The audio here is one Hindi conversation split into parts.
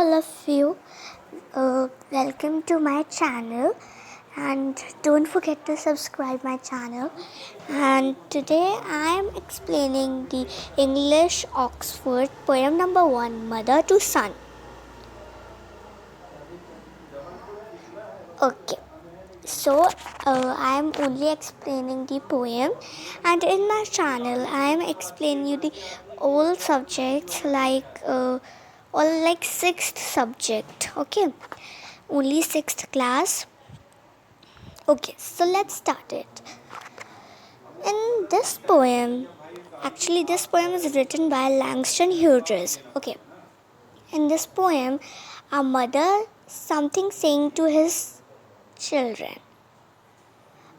all of you. Welcome to my channel, and don't forget to subscribe my channel. And today I am explaining the English Oxford poem number 1, Mother to Son. Okay. So I am only explaining the poem, and in my channel I am explaining you the all subjects like sixth subject. Okay, only sixth class. Okay, so let's start it. In this poem, actually this poem is written by Langston Hughes. Okay, in this poem, a mother something saying to his children.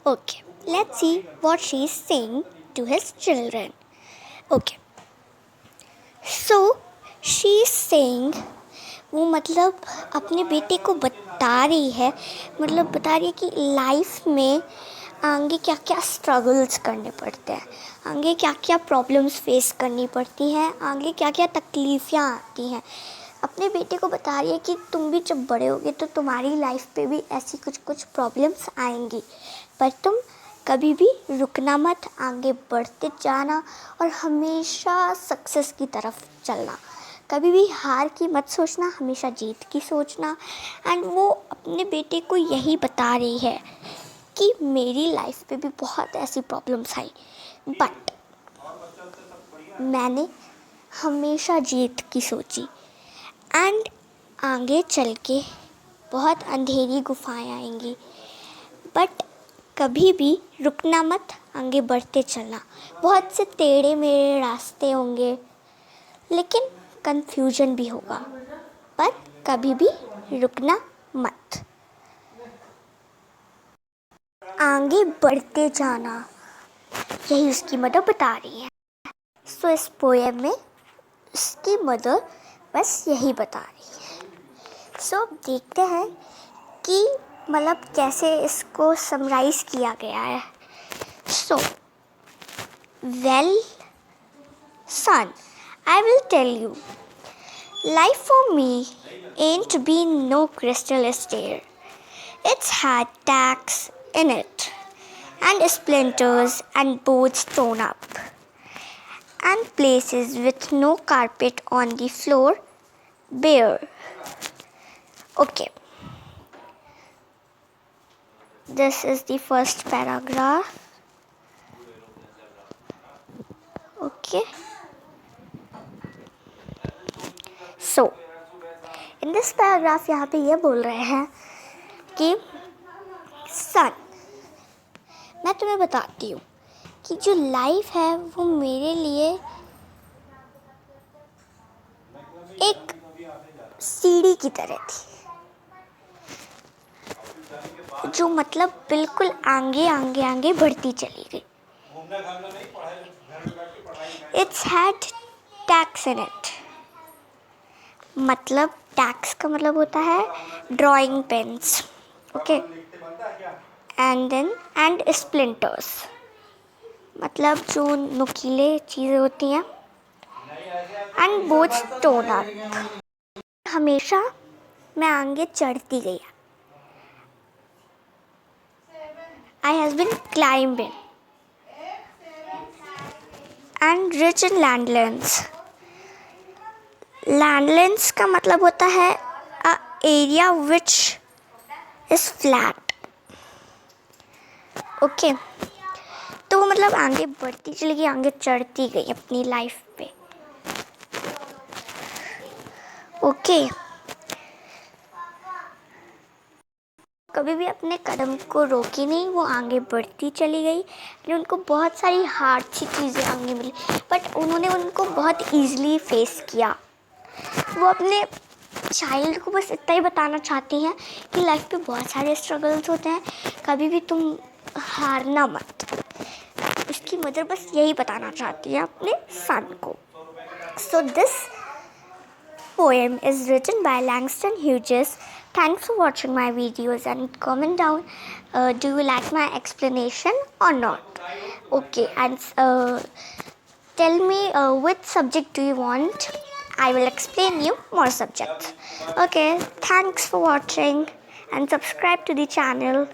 Okay, let's see what she's saying to his children. Okay, so she's saying, वो मतलब अपने बेटे को बता रही है, मतलब बता रही है कि लाइफ में आगे क्या क्या स्ट्रगल्स करने पड़ते हैं, आगे क्या क्या प्रॉब्लम्स फेस करनी पड़ती हैं, आगे क्या क्या तकलीफ़ें आती हैं. अपने बेटे को बता रही है कि तुम भी जब बड़े होगे तो तुम्हारी लाइफ पे भी ऐसी कुछ प्रॉब्लम्स आएंगी, पर तुम कभी भी रुकना मत, आगे बढ़ते जाना और हमेशा सक्सेस की तरफ चलना. कभी भी हार की मत सोचना, हमेशा जीत की सोचना. एंड वो अपने बेटे को यही बता रही है कि मेरी लाइफ पे भी बहुत ऐसी प्रॉब्लम्स आई, बट मैंने हमेशा जीत की सोची. एंड आगे चल के बहुत अंधेरी गुफाएं आएंगी, बट कभी भी रुकना मत, आगे बढ़ते चलना. बहुत से टेढ़े मेढ़े रास्ते होंगे, लेकिन कंफ्यूजन भी होगा, पर कभी भी रुकना मत, आगे बढ़ते जाना. यही उसकी मदर बता रही है. सो इस पोएम में उसकी मदर बस यही बता रही है. सो अब देखते हैं कि मतलब कैसे इसको समराइज किया गया है. So well son, I will tell you, life for me ain't been no crystal stair. It's had tacks in it, and splinters and boards thrown up, and places with no carpet on the floor bare. Okay. This is the first paragraph. Okay. So, in this paragraph यहाँ पे ये बोल रहे हैं कि सन, मैं तुम्हें बताती हूँ कि जो लाइफ है वो मेरे लिए एक सीढ़ी की तरह थी, जो मतलब बिल्कुल आगे आगे आगे बढ़ती चली गई. It's had tacks in it. मतलब टैक्स का मतलब होता है drawing pens. Okay. And splinters मतलब जो नुकीले चीज़ें होती हैं. एंड बोझ टोना, हमेशा मैं आगे चढ़ती गई. I has been climbing and rich in landlands. Landlands का मतलब होता है a area which is flat. Okay. तो वो मतलब आगे बढ़ती चली गई, आगे चढ़ती गई अपनी लाइफ पे. ओके. कभी भी अपने कदम को रोकी नहीं, वो आगे बढ़ती चली गई. उनको बहुत सारी हार्ड सी चीज़ें आगे मिली, बट उन्होंने उनको बहुत ईजिली फेस किया. वो अपने चाइल्ड को बस इतना ही बताना चाहती हैं कि लाइफ पे बहुत सारे स्ट्रगल्स होते हैं, कभी भी तुम हारना मत. उसकी मदर बस यही बताना चाहती है अपने सन को. So this poem is written by Langston Hughes. Thanks for watching my videos, and comment down, do you like my explanation or not? Okay, and tell me which subject do you want I will explain you more subjects. Okay, thanks for watching and subscribe to the channel.